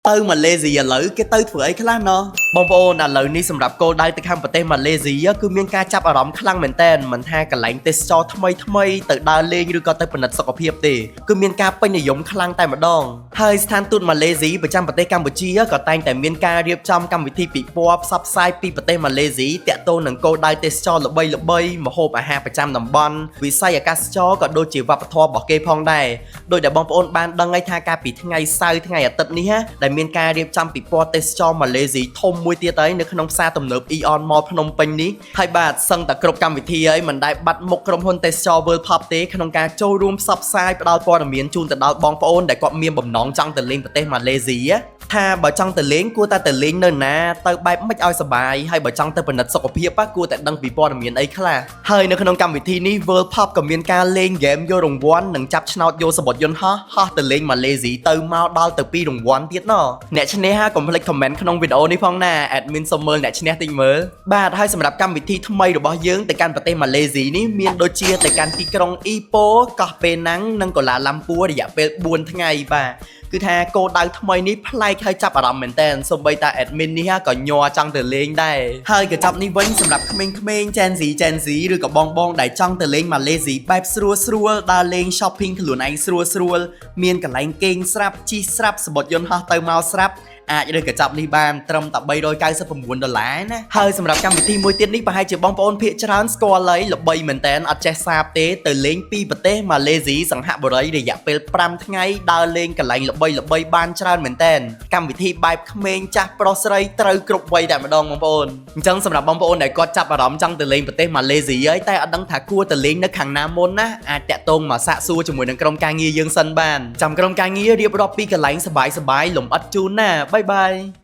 Tao Malaysia lỡ cái tao thử ấy khá nó bong bô là lỡ ní sầmรับcô đây tới khăm bờ tây Malaysia cứ miếng ca chắp ở đóng khăng mền tên mình tha cả lạnh tết cho thay tự đa lên như có tới phần nật sọc hiệp tề cứ miếng ca bên này giống khăng tay mà đong hai stan tụt Malaysia bờ trăm bờ tây Campuchia có tay tại miếng ca điệp trong cam vị thi bị pop sắp sai pi bờ tây Malaysia tẹt tô nằng cô đây tết cho lỡ bay mà hộp à 2% nằm bon vì sai ở ca cho có đôi chỉ vấp thò bỏ kê phong đây đôi để bong bô ban đăng ngay tha ca bị ngày sai ngày ở tận ní ha đại miếng ca điệp trăm bị pop tết cho Malaysia thông mùi tia tới nước nông xa tầm nộp Eon Mall Phnom Penh ní hai bà sân tại cột cam vị thi ấy mình đã bắt mộtក្រុម ហ៊ុន ទេសចរ World Pop ទេក្នុងការចូលរួមផ្សព្វផ្សាយផ្ដល់ព័ត៌មានជូនទៅដល់បងប្អូនដែលគាត់មានបំណងចង់ទៅលេងប្រទេសម៉ាឡេស៊ីថាបើចង់ទៅលេងគួរតែទៅលេងនៅណាទៅបែបមិនឲ្យសប្បាយហើយបើចង់ទៅពិនិត្យសុខភាពគួរតែដឹងពីព័ត៌មានអីខ្លះហើយនៅក្នុងកម្មវិធីនេះ World Pop ក៏មានការលេងហ្គេមយករង្វាន់និងចាប់ឆ្នោតយកសម្បត្តិយន្តហោះទៅលេងម៉ាឡេស៊ីទៅមកដល់ទៅ2រង្វាន់ទៀតណអ្នកឈ្នះកុំភ្លេច comment ក្នុងវីដេអូនេះផងណា admin សុំមើលអ្នកឈ្នះតិចមើលបាទហើយសម្រាប់កម្មវិធីថ្មីរបស់យើងទៅកាន់ប្រទេសម៉ាឡេស៊ីនេះមានដូចជាទៅកាន់ទីក្រុងអ៊ីប៉ូកោះពេណាំងនិងកូឡាឡាំពួររយៈពេល4ថ្ងៃបាទគឺថាគោលដៅថ្មីនេះប្លែកហើយចាប់អារម្មណ៍មែនតើសូម្បីតែ admin នេះក៏ញ័រចង់ទៅលេងដែរហើយក៏ចាប់នេះវិញសម្រាប់ក្មេងៗ Gen Z ឬក៏បងដែលចង់ទៅលេងម៉ាឡេស៊ីបែបស្រួលដើរលេង shopping ខ្លួនឯងស្រួលមានកន្លែងគេងស្រាប់ជិះស្រាប់សម្បត្តិយន្តហោះទៅមកស្រាប់អាចរើសកញ្ចប់នេះបានត្រឹមតែ$399ណាហើយសម្រាប់កម្មវិធីមួយទៀតនេះប្រហែលជាបងប្អូនភាគច្រើនស្គាល់ហើយល្បីមែនតើអត់ចេះសាបទេទៅលេងពីប្រទេសម៉ាឡេស៊ីសង្ហបុរីរយៈពេល5ថ្ងៃដើរលេងកន្លែងល្បីបានច្រើនមែនតើកម្មវិធីបែបក្មេងចាស់ប្រុសស្រីត្រូវគ្រប់វ័យតែម្ដងបងប្អូនអញ្ចឹងសម្រាប់បងប្អូនដែលគាត់ចាប់អារម្មណ៍ចង់ទៅលេងប្រទេសម៉ាឡេស៊ីហើយតែអត់ដឹងថាគួរទៅលេងនៅខាងណាមុនណាអាចតាក់ទងមកសាកសួរជាមួយនឹងក្រុមការងារយើងសិនបានចាំក្រុមការងាររៀបរាប់ពីកន្លែងសប្បាយលំអិតជូនណាបាយបាយ